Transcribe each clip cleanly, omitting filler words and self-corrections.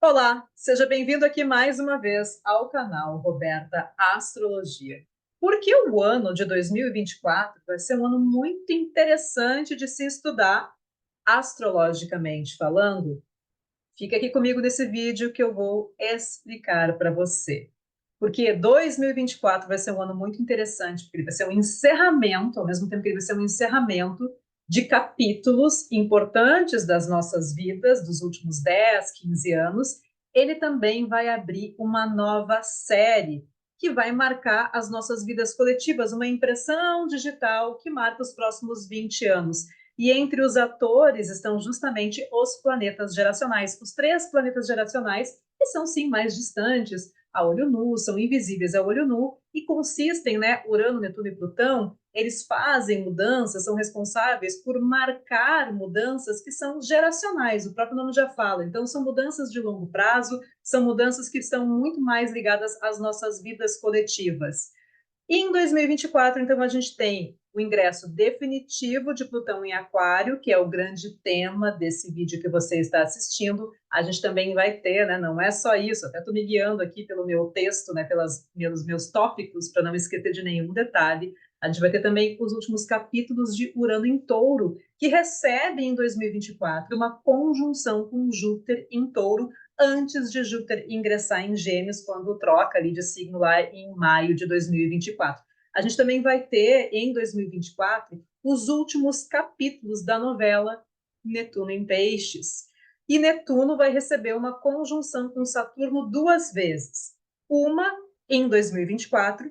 Olá, seja bem-vindo aqui mais uma vez ao canal Roberta Astrologia. Porque o ano de 2024 vai ser um ano muito interessante de se estudar astrologicamente falando. Fica aqui comigo nesse vídeo que eu vou explicar para você. Porque 2024 vai ser um ano muito interessante, porque ele vai ser um encerramento, ao mesmo tempo que ele vai ser um encerramento de capítulos importantes das nossas vidas, dos últimos 10, 15 anos. Ele também vai abrir uma nova série que vai marcar as nossas vidas coletivas, uma impressão digital que marca os próximos 20 anos. E entre os atores estão justamente os planetas geracionais, os três planetas geracionais, que são sim mais distantes a olho nu, são invisíveis a olho nu e consistem, né, Urano, Netuno e Plutão, eles fazem mudanças, são responsáveis por marcar mudanças que são geracionais, o próprio nome já fala. Então, são mudanças de longo prazo, são mudanças que estão muito mais ligadas às nossas vidas coletivas. E em 2024, então, a gente tem o ingresso definitivo de Plutão em Aquário, que é o grande tema desse vídeo que você está assistindo. A gente também vai ter, né? Não é só isso, até estou me guiando aqui pelo meu texto, né? Pelos meus tópicos, para não esquecer de nenhum detalhe. A gente vai ter também os últimos capítulos de Urano em Touro, que recebe em 2024 uma conjunção com Júpiter em Touro, antes de Júpiter ingressar em Gêmeos, quando troca ali de signo lá em maio de 2024. A gente também vai ter, em 2024, os últimos capítulos da novela Netuno em Peixes. E Netuno vai receber uma conjunção com Saturno duas vezes. Uma em 2024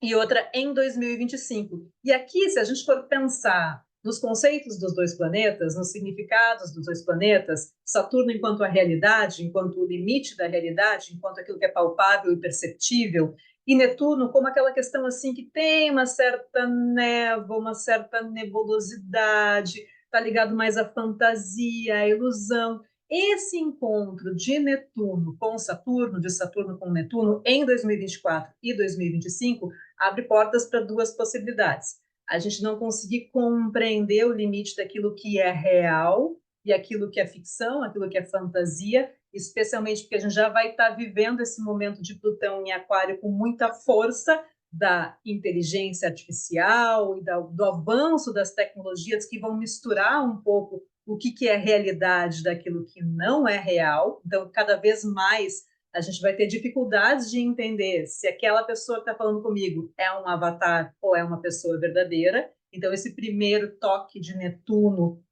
e outra em 2025. E aqui, se a gente for pensar nos conceitos dos dois planetas, nos significados dos dois planetas, Saturno enquanto a realidade, enquanto o limite da realidade, enquanto aquilo que é palpável e perceptível, e Netuno como aquela questão assim que tem uma certa névoa, uma certa nebulosidade, está ligado mais à fantasia, à ilusão. Esse encontro de Netuno com Saturno, de Saturno com Netuno, em 2024 e 2025, abre portas para duas possibilidades. A gente não conseguir compreender o limite daquilo que é real e aquilo que é ficção, aquilo que é fantasia, especialmente porque a gente já vai estar vivendo esse momento de Plutão em Aquário com muita força da inteligência artificial e do avanço das tecnologias que vão misturar um pouco o que é realidade daquilo que não é real. Então, cada vez mais a gente vai ter dificuldades de entender se aquela pessoa que está falando comigo é um avatar ou é uma pessoa verdadeira. Então, esse primeiro toque de Netuno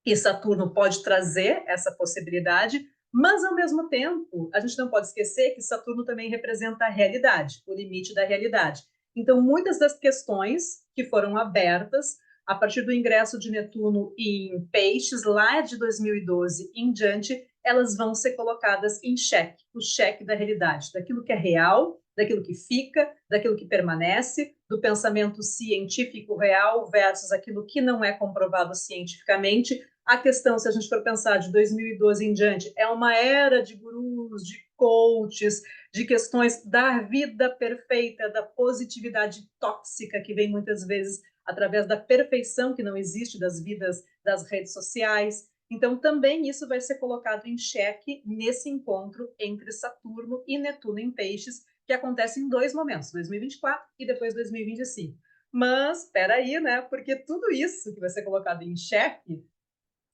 e Saturno pode trazer essa possibilidade, mas, ao mesmo tempo, a gente não pode esquecer que Saturno também representa a realidade, o limite da realidade. Então, muitas das questões que foram abertas a partir do ingresso de Netuno em Peixes, lá de 2012 em diante, elas vão ser colocadas em xeque, o xeque da realidade, daquilo que é real, daquilo que fica, daquilo que permanece, do pensamento científico real versus aquilo que não é comprovado cientificamente. A questão, se a gente for pensar de 2012 em diante, é uma era de gurus, de coaches, de questões da vida perfeita, da positividade tóxica que vem muitas vezes através da perfeição que não existe das vidas das redes sociais. Então, também isso vai ser colocado em xeque nesse encontro entre Saturno e Netuno em Peixes, que acontece em dois momentos, 2024 e depois 2025. Mas, espera aí, né? Porque tudo isso que vai ser colocado em xeque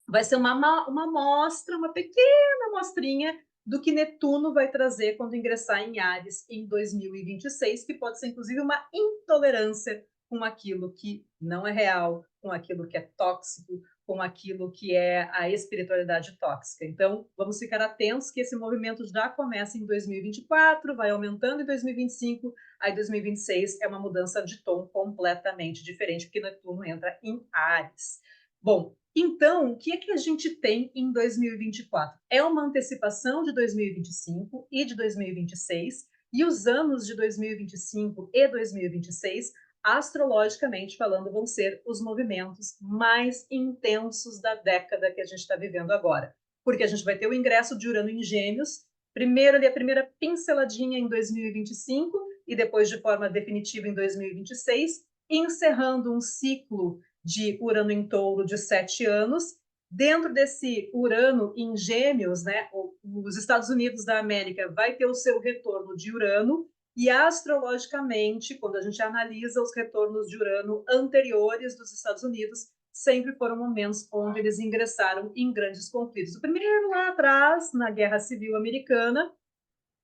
vai ser uma amostra, uma pequena amostrinha do que Netuno vai trazer quando ingressar em Áries em 2026, que pode ser inclusive uma intolerância com aquilo que não é real, com aquilo que é tóxico, com aquilo que é a espiritualidade tóxica. Então, vamos ficar atentos que esse movimento já começa em 2024, vai aumentando em 2025, aí 2026 é uma mudança de tom completamente diferente, porque Netuno entra em Áries. Bom, então, o que é que a gente tem em 2024? É uma antecipação de 2025 e de 2026, e os anos de 2025 e 2026, astrologicamente falando, vão ser os movimentos mais intensos da década que a gente está vivendo agora. Porque a gente vai ter o ingresso de Urano em Gêmeos, primeiro ali a primeira pinceladinha em 2025 e depois de forma definitiva em 2026, encerrando um ciclo de Urano em Touro de 7 anos Dentro desse Urano em Gêmeos, né, os Estados Unidos da América vai ter o seu retorno de Urano, e astrologicamente, quando a gente analisa os retornos de Urano anteriores dos Estados Unidos, sempre foram momentos onde eles ingressaram em grandes conflitos. O primeiro lá atrás, na Guerra Civil Americana,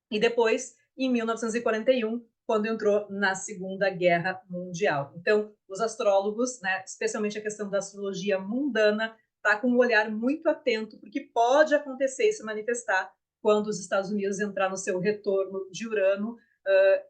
e depois em 1941, quando entrou na Segunda Guerra Mundial. Então, os astrólogos, né, especialmente a questão da astrologia mundana, está com um olhar muito atento, porque pode acontecer e se manifestar quando os Estados Unidos entrar no seu retorno de Urano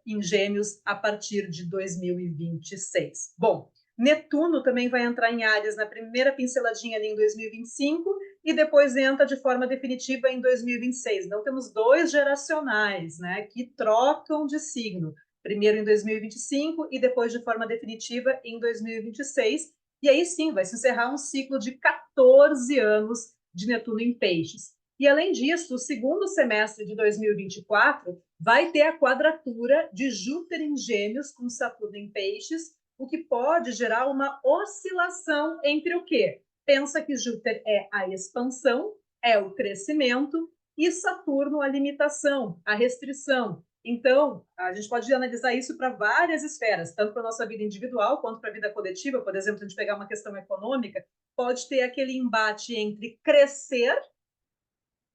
em Gêmeos a partir de 2026. Bom, Netuno também vai entrar em Áries na primeira pinceladinha ali em 2025 e depois entra de forma definitiva em 2026. Então, temos dois geracionais, né, que trocam de signo. Primeiro em 2025 e depois de forma definitiva em 2026. E aí sim, vai se encerrar um ciclo de 14 anos de Netuno em Peixes. E além disso, o segundo semestre de 2024 vai ter a quadratura de Júpiter em Gêmeos com Saturno em Peixes, o que pode gerar uma oscilação entre o quê? Pensa que Júpiter é a expansão, é o crescimento, e Saturno a limitação, a restrição. Então, a gente pode analisar isso para várias esferas, tanto para a nossa vida individual quanto para a vida coletiva. Por exemplo, se a gente pegar uma questão econômica, pode ter aquele embate entre crescer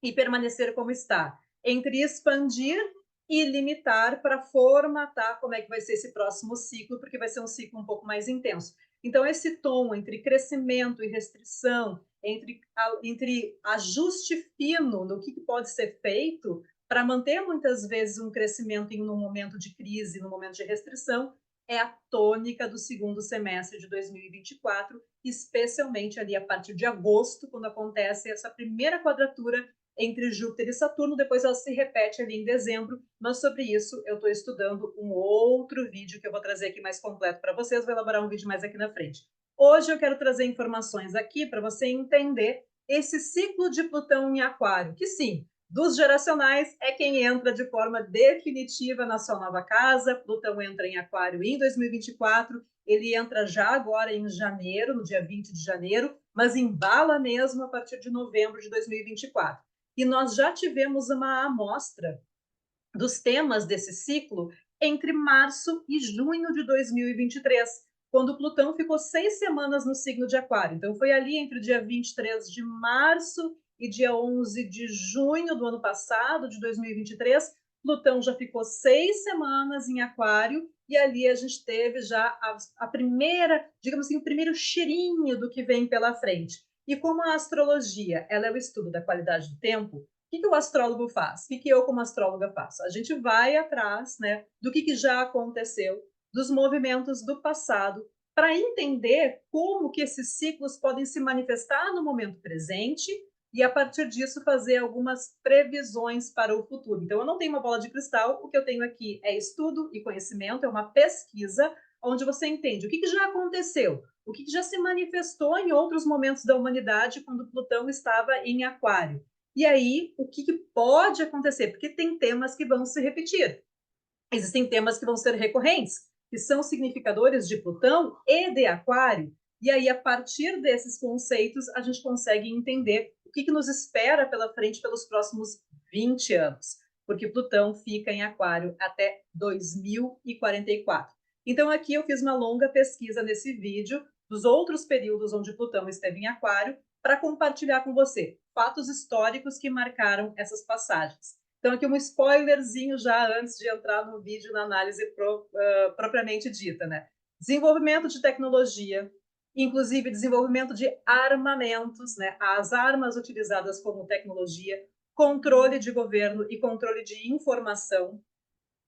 e permanecer como está, entre expandir e limitar para formatar como é que vai ser esse próximo ciclo, porque vai ser um ciclo um pouco mais intenso. Então, esse tom entre crescimento e restrição, entre ajuste fino no que pode ser feito para manter muitas vezes um crescimento em um momento de crise, no momento de restrição, é a tônica do segundo semestre de 2024, especialmente ali a partir de agosto, quando acontece essa primeira quadratura entre Júpiter e Saturno, depois ela se repete ali em dezembro, mas sobre isso eu estou estudando um outro vídeo que eu vou trazer aqui mais completo para vocês, vou elaborar um vídeo mais aqui na frente. Hoje eu quero trazer informações aqui para você entender esse ciclo de Plutão em Aquário, que sim, dos geracionais é quem entra de forma definitiva na sua nova casa. Plutão entra em Aquário em 2024, ele entra já agora em janeiro, no dia 20 de janeiro, mas embala mesmo a partir de novembro de 2024. E nós já tivemos uma amostra dos temas desse ciclo entre março e junho de 2023, quando Plutão ficou 6 semanas no signo de Aquário. Então, foi ali entre o dia 23 de março e dia 11 de junho do ano passado, de 2023, Plutão já ficou 6 semanas em Aquário, e ali a gente teve já a primeira, digamos assim, o primeiro cheirinho do que vem pela frente. E como a astrologia ela é o estudo da qualidade do tempo, o que o astrólogo faz? O que eu, como astróloga, faço? A gente vai atrás, né, do que já aconteceu, dos movimentos do passado, para entender como que esses ciclos podem se manifestar no momento presente e, a partir disso, fazer algumas previsões para o futuro. Então, eu não tenho uma bola de cristal, o que eu tenho aqui é estudo e conhecimento, é uma pesquisa onde você entende o que já aconteceu, o que já se manifestou em outros momentos da humanidade quando Plutão estava em Aquário. E aí, o que pode acontecer? Porque tem temas que vão se repetir. Existem temas que vão ser recorrentes, que são significadores de Plutão e de Aquário. E aí, a partir desses conceitos, a gente consegue entender o que nos espera pela frente pelos próximos 20 anos, porque Plutão fica em Aquário até 2044. Então, aqui eu fiz uma longa pesquisa nesse vídeo dos outros períodos onde Plutão esteve em Aquário para compartilhar com você fatos históricos que marcaram essas passagens. Então, aqui um spoilerzinho já antes de entrar no vídeo na análise propriamente dita, né? Desenvolvimento de tecnologia, inclusive desenvolvimento de armamentos, né? As armas utilizadas como tecnologia, controle de governo e controle de informação,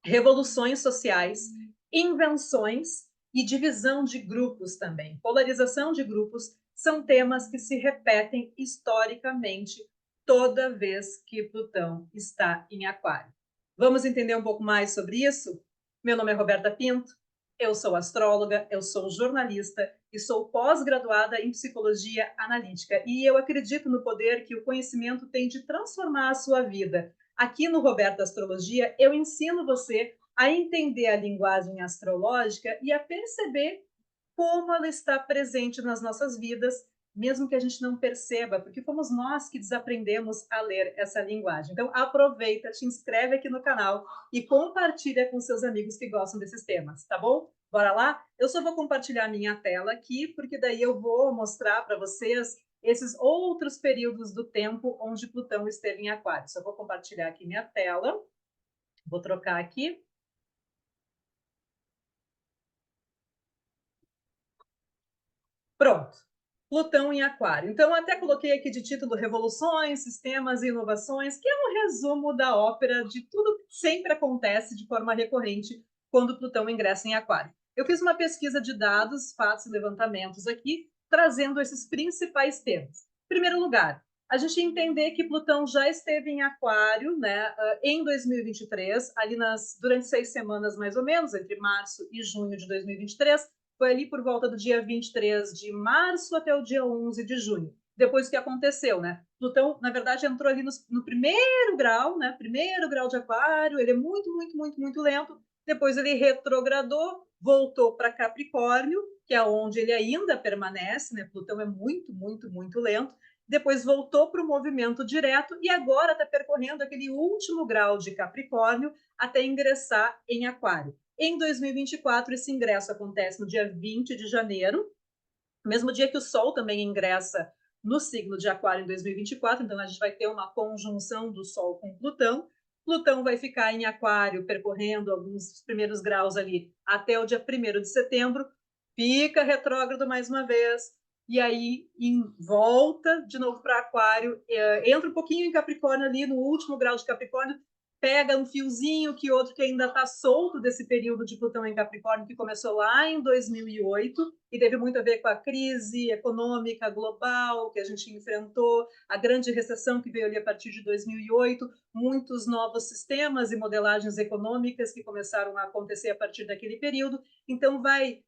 revoluções sociais, invenções e divisão de grupos também. Polarização de grupos são temas que se repetem historicamente toda vez que Plutão está em Aquário. Vamos entender um pouco mais sobre isso? Meu nome é Roberta Pinto, eu sou astróloga, eu sou jornalista e sou pós-graduada em psicologia analítica. E eu acredito no poder que o conhecimento tem de transformar a sua vida. Aqui no Roberta Astrologia, eu ensino você a entender a linguagem astrológica e a perceber como ela está presente nas nossas vidas mesmo que a gente não perceba, porque fomos nós que desaprendemos a ler essa linguagem. Então, aproveita, te inscreve aqui no canal e compartilha com seus amigos que gostam desses temas, tá bom? Bora lá? Eu só vou compartilhar minha tela aqui, porque daí eu vou mostrar para vocês esses outros períodos do tempo onde Plutão esteve em Aquário. Só vou compartilhar aqui minha tela. Vou trocar aqui. Pronto. Plutão em Aquário. Então, até coloquei aqui de título Revoluções, Sistemas e Inovações, que é um resumo da ópera de tudo que sempre acontece de forma recorrente quando Plutão ingressa em Aquário. Eu fiz uma pesquisa de dados, fatos e levantamentos aqui, trazendo esses principais temas. Em primeiro lugar, a gente entender que Plutão já esteve em Aquário, né, em 2023, ali durante 6 semanas mais ou menos, entre março e junho de 2023, foi ali por volta do dia 23 de março até o dia 11 de junho. Depois o que aconteceu, né? Plutão, na verdade, entrou ali no primeiro grau, né? Primeiro grau de Aquário, ele é muito, muito, muito, muito lento. Depois ele retrogradou, voltou para Capricórnio, que é onde ele ainda permanece, né? Plutão é muito, muito, muito lento. Depois voltou para o movimento direto e agora está percorrendo aquele último grau de Capricórnio até ingressar em Aquário. Em 2024, esse ingresso acontece no dia 20 de janeiro, mesmo dia que o Sol também ingressa no signo de Aquário em 2024, então a gente vai ter uma conjunção do Sol com Plutão. Plutão vai ficar em Aquário, percorrendo alguns primeiros graus ali até o dia 1º de setembro, fica retrógrado mais uma vez, e aí volta de novo para Aquário, entra um pouquinho em Capricórnio ali, no último grau de Capricórnio, pega um fiozinho que outro que ainda está solto desse período de Plutão em Capricórnio, que começou lá em 2008 e teve muito a ver com a crise econômica global que a gente enfrentou, a grande recessão que veio ali a partir de 2008, muitos novos sistemas e modelagens econômicas que começaram a acontecer a partir daquele período. Então, vai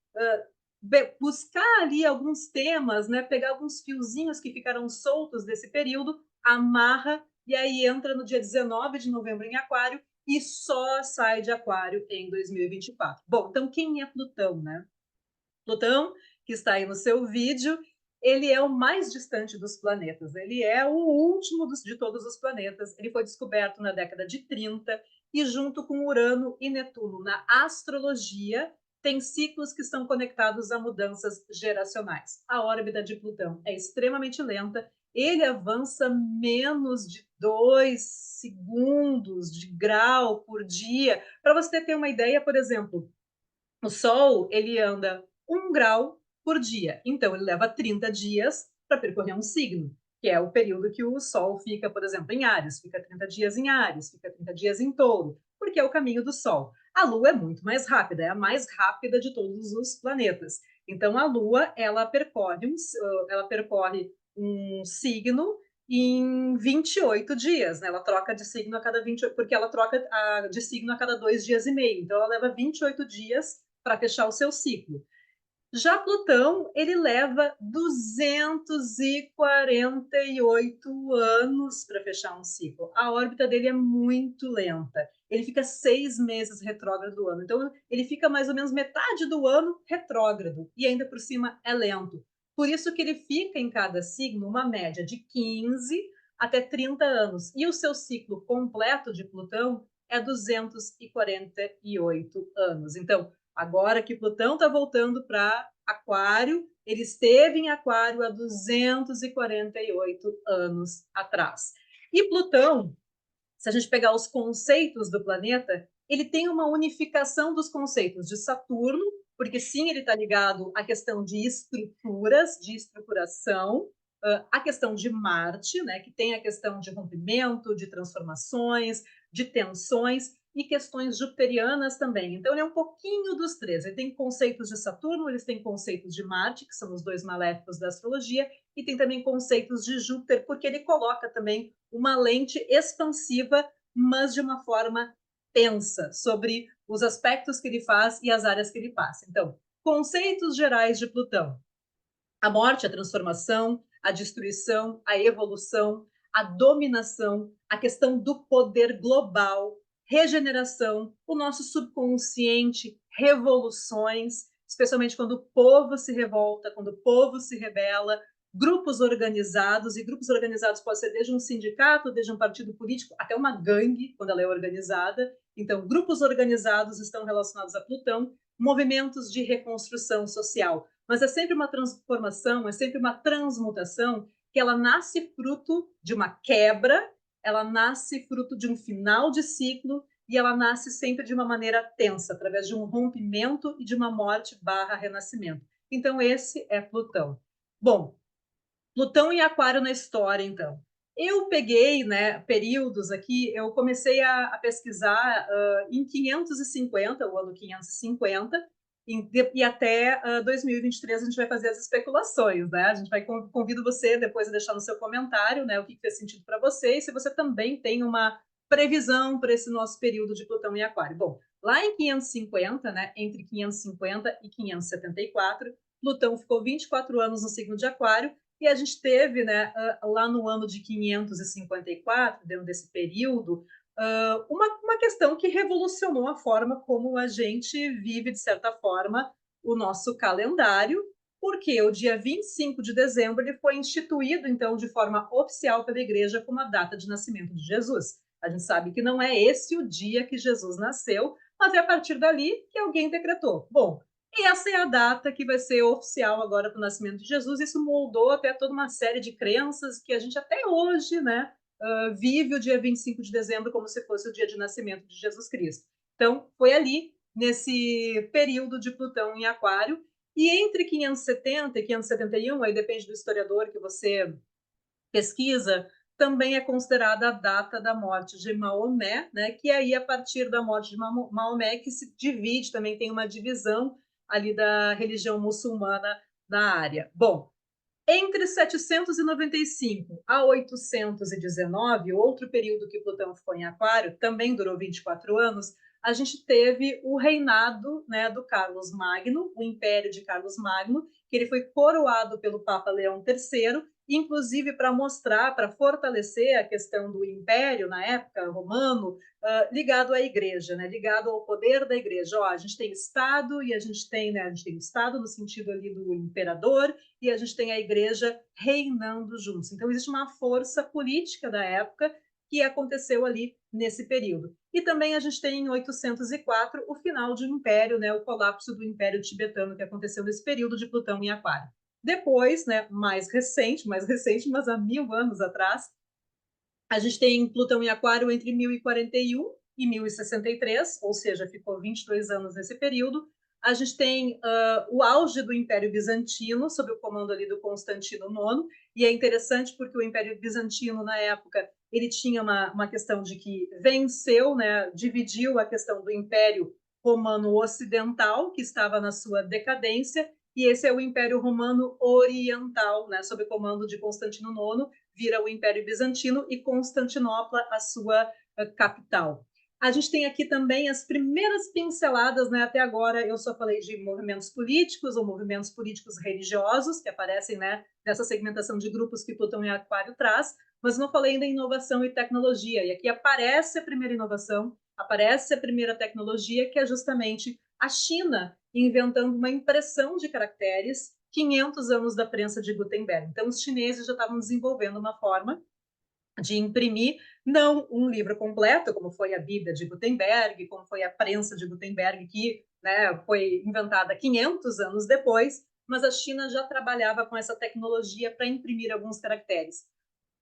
buscar ali alguns temas, né, pegar alguns fiozinhos que ficaram soltos desse período, amarra e aí entra no dia 19 de novembro em Aquário e só sai de Aquário em 2024. Bom, então quem é Plutão, né? Plutão, que está aí no seu vídeo, ele é o mais distante dos planetas. Ele é o último de todos os planetas. Ele foi descoberto na década de 30 e junto com Urano e Netuno na astrologia tem ciclos que estão conectados a mudanças geracionais. A órbita de Plutão é extremamente lenta, ele avança menos de 2 segundos de grau por dia. Para você ter uma ideia, por exemplo, o Sol ele anda 1 grau por dia, então ele leva 30 dias para percorrer um signo, que é o período que o Sol fica, por exemplo, em Áries, fica 30 dias em Áries, fica 30 dias em Touro, porque é o caminho do Sol. A Lua é muito mais rápida, é a mais rápida de todos os planetas. Então a Lua ela percorre um signo em 28 dias, né? Ela troca de signo a cada 28, porque ela troca de signo a cada 2 dias e meio. Então ela leva 28 dias para fechar o seu ciclo. Já Plutão, ele leva 248 anos para fechar um ciclo. A órbita dele é muito lenta. Ele fica 6 meses retrógrado do ano. Então, ele fica mais ou menos metade do ano retrógrado. E ainda por cima é lento. Por isso que ele fica em cada signo uma média de 15 até 30 anos. E o seu ciclo completo de Plutão é 248 anos. Então, agora que Plutão está voltando para Aquário, ele esteve em Aquário há 248 anos atrás. E Plutão, se a gente pegar os conceitos do planeta, ele tem uma unificação dos conceitos de Saturno, porque sim, ele está ligado à questão de estruturas, de estruturação, a questão de Marte, né, que tem a questão de rompimento, de transformações, de tensões, e questões jupiterianas também. Então, ele é um pouquinho dos três. Ele tem conceitos de Saturno, eles têm conceitos de Marte, que são os dois maléficos da astrologia, e tem também conceitos de Júpiter, porque ele coloca também uma lente expansiva, mas de uma forma tensa, sobre os aspectos que ele faz e as áreas que ele passa. Então, conceitos gerais de Plutão: a morte, a transformação, a destruição, a evolução, a dominação, a questão do poder global, regeneração, o nosso subconsciente, revoluções, especialmente quando o povo se revolta, quando o povo se rebela, grupos organizados, e grupos organizados pode ser desde um sindicato, desde um partido político, até uma gangue, quando ela é organizada. Então, grupos organizados estão relacionados a Plutão, movimentos de reconstrução social. Mas é sempre uma transformação, é sempre uma transmutação que ela nasce fruto de uma quebra, ela nasce fruto de um final de ciclo, e ela nasce sempre de uma maneira tensa, através de um rompimento e de uma morte barra renascimento. Então, esse é Plutão. Bom, Plutão e Aquário na história, então. Eu peguei, né, períodos aqui, eu comecei a pesquisar em 550, o ano 550, e até 2023 a gente vai fazer as especulações, né? A gente vai convido você depois a deixar no seu comentário, né, o que fez sentido para você, e se você também tem uma previsão para esse nosso período de Plutão e Aquário. Bom, lá em 550, né, entre 550 e 574, Plutão ficou 24 anos no signo de Aquário, e a gente teve, né, lá no ano de 554, dentro desse período, uma questão que revolucionou a forma como a gente vive, de certa forma, o nosso calendário, porque o dia 25 de dezembro ele foi instituído, então, de forma oficial pela Igreja como a data de nascimento de Jesus. A gente sabe que não é esse o dia que Jesus nasceu, mas é a partir dali que alguém decretou. Bom, e essa é a data que vai ser oficial agora para o nascimento de Jesus. Isso moldou até toda uma série de crenças que a gente até hoje, né, vive o dia 25 de dezembro como se fosse o dia de nascimento de Jesus Cristo. Então, foi ali, nesse período de Plutão em Aquário, e entre 570 e 571, aí depende do historiador que você pesquisa, também é considerada a data da morte de Maomé, né? Que aí, a partir da morte de Maomé, que se divide, também tem uma divisão ali da religião muçulmana na área. Bom, entre 795 a 819, outro período que Plutão ficou em Aquário, também durou 24 anos, a gente teve o reinado, né, do Carlos Magno, o Império de Carlos Magno, que ele foi coroado pelo Papa Leão III, inclusive para mostrar, para fortalecer a questão do Império, na época, romano, ligado à Igreja, né, ligado ao poder da Igreja. Ó, a gente tem Estado e a gente tem, né, a gente tem Estado no sentido ali do imperador, e a gente tem a Igreja reinando juntos. Então, existe uma força política da época que aconteceu ali nesse período. E também a gente tem em 804 o final de um império, né, o colapso do Império Tibetano, que aconteceu nesse período de Plutão em Aquário. Depois, né, mais recente, mas há 1000 anos atrás, a gente tem Plutão em Aquário entre 1041 e 1063, ou seja, ficou 22 anos nesse período. A gente tem o auge do Império Bizantino, sob o comando ali do Constantino IX, e é interessante porque o Império Bizantino, na época, ele tinha uma questão de que venceu, né, dividiu a questão do Império Romano Ocidental, que estava na sua decadência, e esse é o Império Romano Oriental, né, sob o comando de Constantino IX, vira o Império Bizantino e Constantinopla a sua capital. A gente tem aqui também as primeiras pinceladas, né? Até agora eu só falei de movimentos políticos ou movimentos políticos religiosos, que aparecem, né, nessa segmentação de grupos que Plutão e Aquário traz, mas não falei ainda em inovação e tecnologia. E aqui aparece a primeira inovação, aparece a primeira tecnologia, que é justamente a China inventando uma impressão de caracteres 500 anos da prensa de Gutenberg. Então, os chineses já estavam desenvolvendo uma forma de imprimir, não um livro completo, como foi a Bíblia de Gutenberg, como foi a prensa de Gutenberg, que, né, foi inventada 500 anos depois, mas a China já trabalhava com essa tecnologia para imprimir alguns caracteres.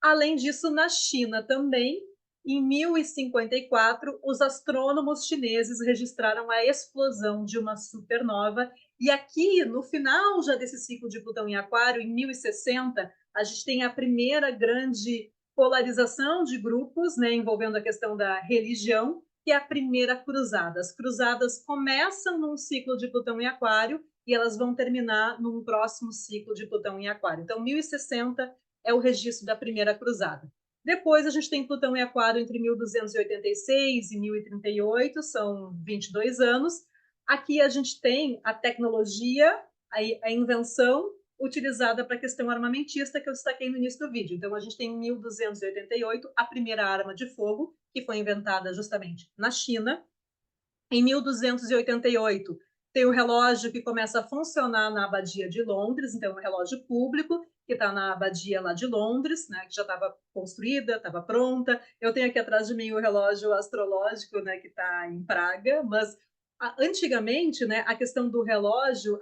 Além disso, na China também, em 1054, os astrônomos chineses registraram a explosão de uma supernova. E aqui, no final já desse ciclo de Plutão em Aquário, em 1060, a gente tem a primeira grande polarização de grupos, né, envolvendo a questão da religião, que é a primeira cruzada. As cruzadas começam num ciclo de Plutão em Aquário e elas vão terminar num próximo ciclo de Plutão em Aquário. Então, 1060 é o registro da primeira cruzada. Depois a gente tem Plutão em Aquário entre 1286 e 1038, são 22 anos. Aqui a gente tem a tecnologia, a invenção utilizada para a questão armamentista que eu destaquei no início do vídeo. Então a gente tem em 1288 a primeira arma de fogo, que foi inventada justamente na China. Em 1288 Tem o relógio que começa a funcionar na Abadia de Londres, então é um relógio público que está na Abadia lá de Londres, né, que já estava construída, estava pronta. Eu tenho aqui atrás de mim o relógio astrológico, né, que está em Praga, mas antigamente, né, a questão do relógio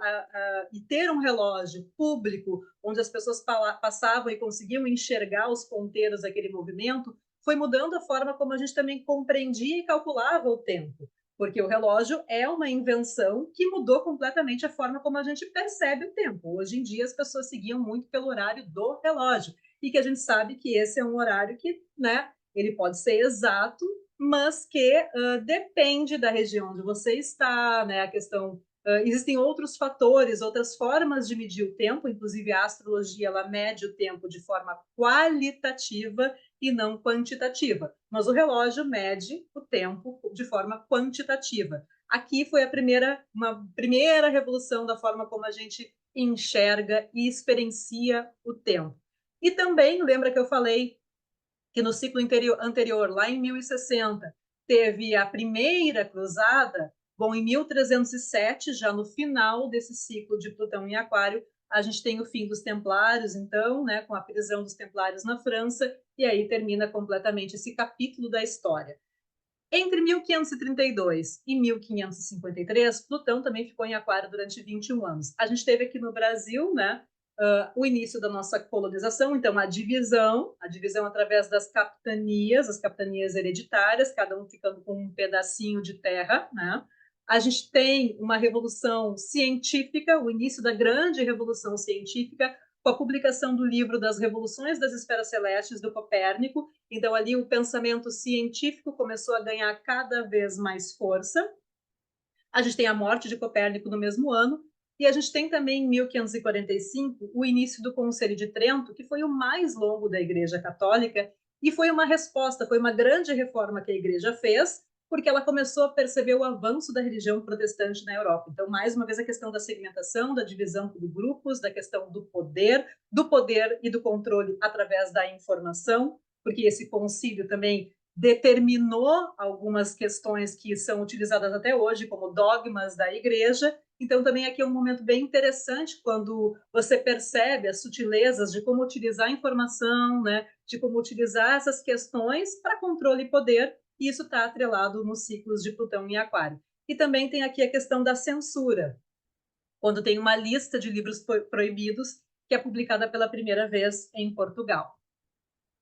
e ter um relógio público onde as pessoas passavam e conseguiam enxergar os ponteiros daquele movimento foi mudando a forma como a gente também compreendia e calculava o tempo, porque o relógio é uma invenção que mudou completamente a forma como a gente percebe o tempo. Hoje em dia as pessoas seguiam muito pelo horário do relógio e que a gente sabe que esse é um horário que, né, ele pode ser exato, mas que depende da região onde você está, né? A questão existem outros fatores, outras formas de medir o tempo, inclusive a astrologia ela mede o tempo de forma qualitativa e não quantitativa, mas o relógio mede o tempo de forma quantitativa. Aqui foi uma primeira revolução da forma como a gente enxerga e experiencia o tempo. E também, lembra que eu falei que no ciclo anterior, lá em 1060, teve a primeira cruzada. Bom, em 1307, já no final desse ciclo de Plutão em Aquário, a gente tem o fim dos Templários, então, né, com a prisão dos Templários na França, e aí termina completamente esse capítulo da história. Entre 1532 e 1553, Plutão também ficou em Aquário durante 21 anos. A gente teve aqui no Brasil, né, o início da nossa colonização, então a divisão através das capitanias, as capitanias hereditárias, cada um ficando com um pedacinho de terra, né? A gente tem uma revolução científica, o início da grande revolução científica, com a publicação do livro das Revoluções das Esferas Celestes, do Copérnico. Então, ali o pensamento científico começou a ganhar cada vez mais força. A gente tem a morte de Copérnico no mesmo ano, e a gente tem também, em 1545, o início do Concílio de Trento, que foi o mais longo da Igreja Católica, e foi uma resposta, foi uma grande reforma que a Igreja fez, porque ela começou a perceber o avanço da religião protestante na Europa. Então, mais uma vez, a questão da segmentação, da divisão por grupos, da questão do poder e do controle através da informação, porque esse concílio também determinou algumas questões que são utilizadas até hoje como dogmas da igreja. Então, também aqui é um momento bem interessante quando você percebe as sutilezas de como utilizar a informação, né, de como utilizar essas questões para controle e poder, e isso está atrelado nos ciclos de Plutão em Aquário. E também tem aqui a questão da censura, quando tem uma lista de livros proibidos que é publicada pela primeira vez em Portugal.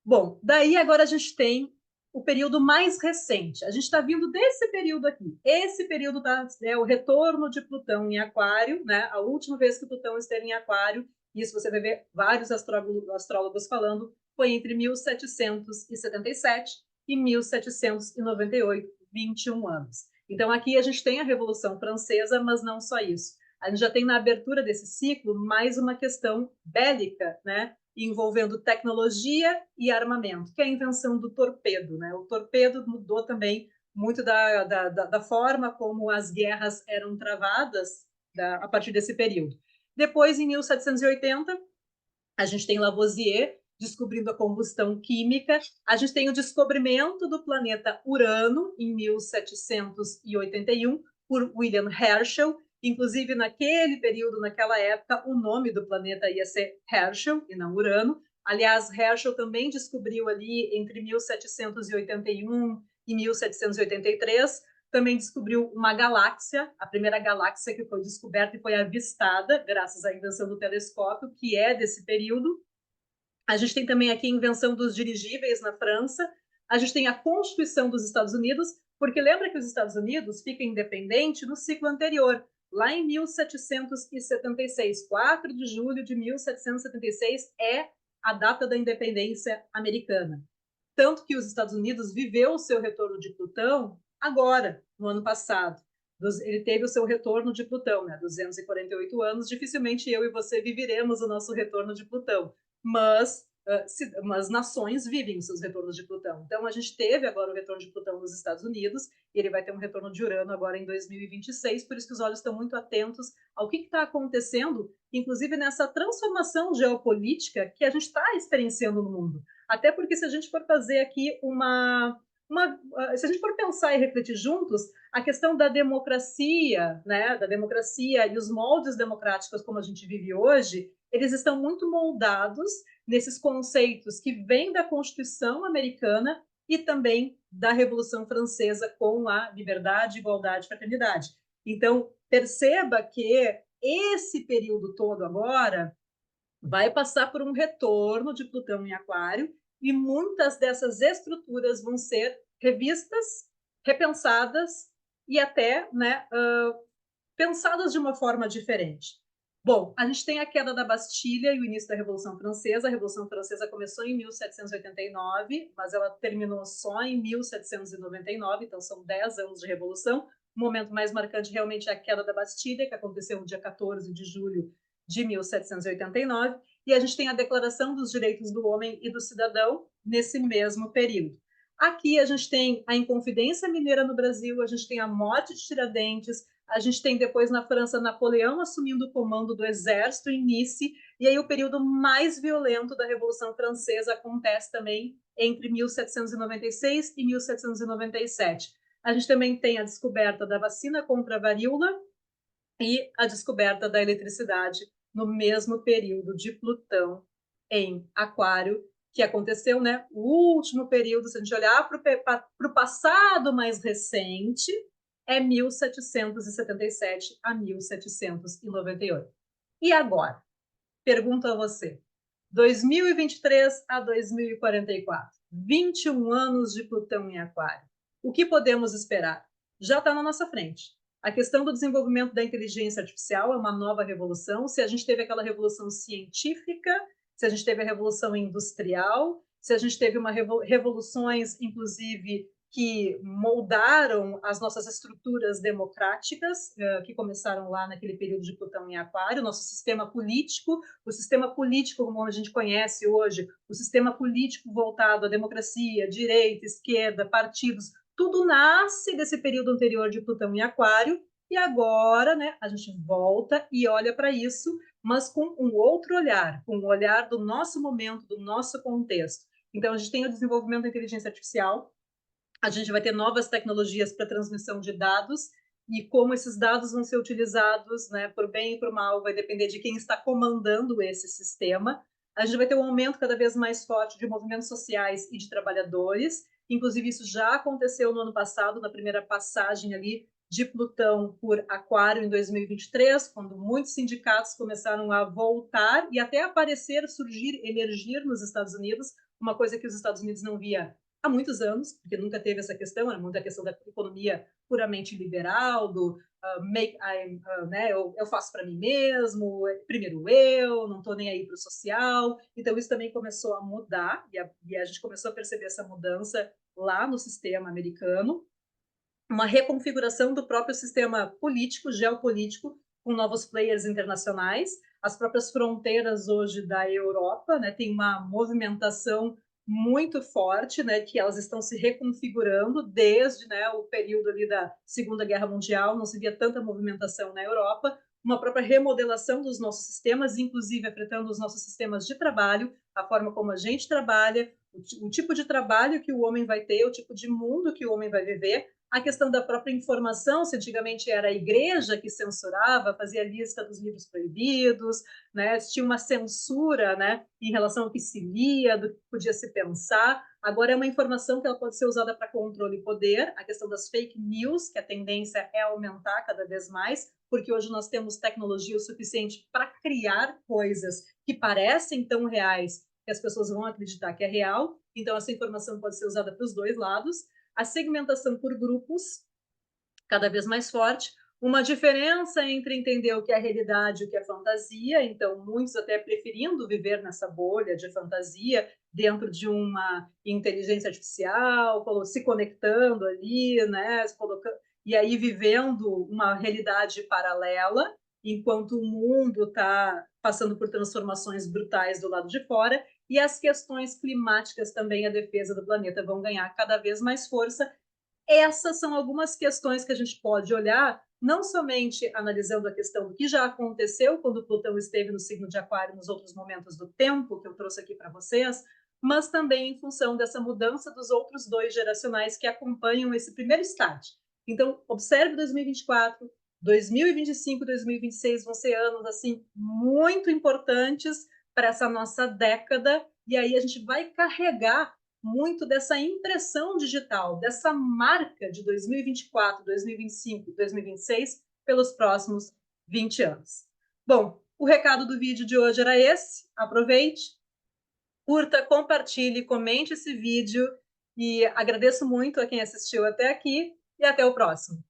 Bom, daí agora a gente tem o período mais recente. A gente está vindo desse período aqui. Esse período é o retorno de Plutão em Aquário, né? A última vez que Plutão esteve em Aquário, isso você vai ver vários astrólogos falando, foi entre 1777 e 1798, 21 anos. Então aqui a gente tem a Revolução Francesa, mas não só isso. A gente já tem na abertura desse ciclo mais uma questão bélica, né? Envolvendo tecnologia e armamento, que é a invenção do torpedo, né? O torpedo mudou também muito da forma como as guerras eram travadas a partir desse período. Depois, em 1780, a gente tem Lavoisier descobrindo a combustão química. A gente tem o descobrimento do planeta Urano, em 1781, por William Herschel. Inclusive, naquele período, naquela época, o nome do planeta ia ser Herschel e não Urano. Aliás, Herschel também descobriu ali entre 1781 e 1783, também descobriu uma galáxia, a primeira galáxia que foi descoberta e foi avistada, graças à invenção do telescópio, que é desse período. A gente tem também aqui a invenção dos dirigíveis na França, a gente tem a Constituição dos Estados Unidos, porque lembra que os Estados Unidos ficam independentes no ciclo anterior, lá em 1776, 4 de julho de 1776 é a data da independência americana. Tanto que os Estados Unidos viveu o seu retorno de Plutão agora, no ano passado. Ele teve o seu retorno de Plutão, né? 248 anos. Dificilmente eu e você viveremos o nosso retorno de Plutão, mas nações vivem os seus retornos de Plutão. Então, a gente teve agora o retorno de Plutão nos Estados Unidos, e ele vai ter um retorno de Urano agora em 2026, por isso que os olhos estão muito atentos ao que está acontecendo, inclusive nessa transformação geopolítica que a gente está experienciando no mundo. Até porque se a gente for fazer aqui se a gente for pensar e refletir juntos, a questão da democracia, né, da democracia e os moldes democráticos como a gente vive hoje, eles estão muito moldados nesses conceitos que vêm da Constituição americana e também da Revolução Francesa com a liberdade, igualdade e fraternidade. Então, perceba que esse período todo agora vai passar por um retorno de Plutão em Aquário e muitas dessas estruturas vão ser revistas, repensadas e até, né, pensadas de uma forma diferente. Bom, a gente tem a queda da Bastilha e o início da Revolução Francesa. A Revolução Francesa começou em 1789, mas ela terminou só em 1799, então são 10 anos de revolução. O momento mais marcante realmente é a queda da Bastilha, que aconteceu no dia 14 de julho de 1789, e a gente tem a Declaração dos Direitos do Homem e do Cidadão nesse mesmo período. Aqui a gente tem a Inconfidência Mineira no Brasil, a gente tem a morte de Tiradentes, a gente tem depois na França Napoleão assumindo o comando do exército em Nice, e aí o período mais violento da Revolução Francesa acontece também entre 1796 e 1797. A gente também tem a descoberta da vacina contra a varíola e a descoberta da eletricidade no mesmo período de Plutão em Aquário, que aconteceu, né? O último período, se a gente olhar para o passado mais recente, é 1777 a 1798. E agora? Pergunto a você. 2023 a 2044. 21 anos de Plutão em Aquário. O que podemos esperar? Já está na nossa frente. A questão do desenvolvimento da inteligência artificial é uma nova revolução. Se a gente teve aquela revolução científica, se a gente teve a revolução industrial, se a gente teve revoluções, inclusive, que moldaram as nossas estruturas democráticas, que começaram lá naquele período de Plutão em Aquário, nosso sistema político, o sistema político como a gente conhece hoje, o sistema político voltado à democracia, direita, esquerda, partidos, tudo nasce desse período anterior de Plutão em Aquário, e agora, né, a gente volta e olha para isso, mas com um outro olhar, com o olhar do nosso momento, do nosso contexto. Então, a gente tem o desenvolvimento da inteligência artificial, a gente vai ter novas tecnologias para transmissão de dados, e como esses dados vão ser utilizados, né, por bem e por mal, vai depender de quem está comandando esse sistema. A gente vai ter um aumento cada vez mais forte de movimentos sociais e de trabalhadores. Inclusive, isso já aconteceu no ano passado, na primeira passagem ali de Plutão por Aquário em 2023, quando muitos sindicatos começaram a voltar e até aparecer, surgir, emergir nos Estados Unidos, uma coisa que os Estados Unidos não via há muitos anos, porque nunca teve essa questão, era muito a questão da economia puramente liberal, do né, eu faço para mim mesmo, primeiro eu, não estou nem aí para o social. Então, isso também começou a mudar, e a gente começou a perceber essa mudança lá no sistema americano, uma reconfiguração do próprio sistema político, geopolítico, com novos players internacionais. As próprias fronteiras hoje da Europa, né, tem uma movimentação muito forte, né, que elas estão se reconfigurando desde, né, o período ali da Segunda Guerra Mundial, não se via tanta movimentação na Europa, uma própria remodelação dos nossos sistemas, inclusive afetando os nossos sistemas de trabalho, a forma como a gente trabalha, o tipo de trabalho que o homem vai ter, o tipo de mundo que o homem vai viver, a questão da própria informação, se antigamente era a igreja que censurava, fazia lista dos livros proibidos, né? Tinha uma censura, né, em relação ao que se lia, do que podia se pensar. Agora é uma informação que ela pode ser usada para controle e poder, a questão das fake news, que a tendência é aumentar cada vez mais, porque hoje nós temos tecnologia o suficiente para criar coisas que parecem tão reais que as pessoas vão acreditar que é real. Então, essa informação pode ser usada para os dois lados. A segmentação por grupos, cada vez mais forte, uma diferença entre entender o que é realidade e o que é fantasia, então muitos até preferindo viver nessa bolha de fantasia dentro de uma inteligência artificial, se conectando ali, né, e aí vivendo uma realidade paralela, enquanto o mundo está passando por transformações brutais do lado de fora, e as questões climáticas também, a defesa do planeta, vão ganhar cada vez mais força. Essas são algumas questões que a gente pode olhar, não somente analisando a questão do que já aconteceu quando Plutão esteve no signo de Aquário nos outros momentos do tempo, que eu trouxe aqui para vocês, mas também em função dessa mudança dos outros dois geracionais que acompanham esse primeiro estágio. Então, observe 2024, 2025 e 2026 vão ser anos assim muito importantes para essa nossa década, e aí a gente vai carregar muito dessa impressão digital, dessa marca de 2024, 2025 e 2026 pelos próximos 20 anos. Bom, o recado do vídeo de hoje era esse. Aproveite, curta, compartilhe, comente esse vídeo e agradeço muito a quem assistiu até aqui e até o próximo.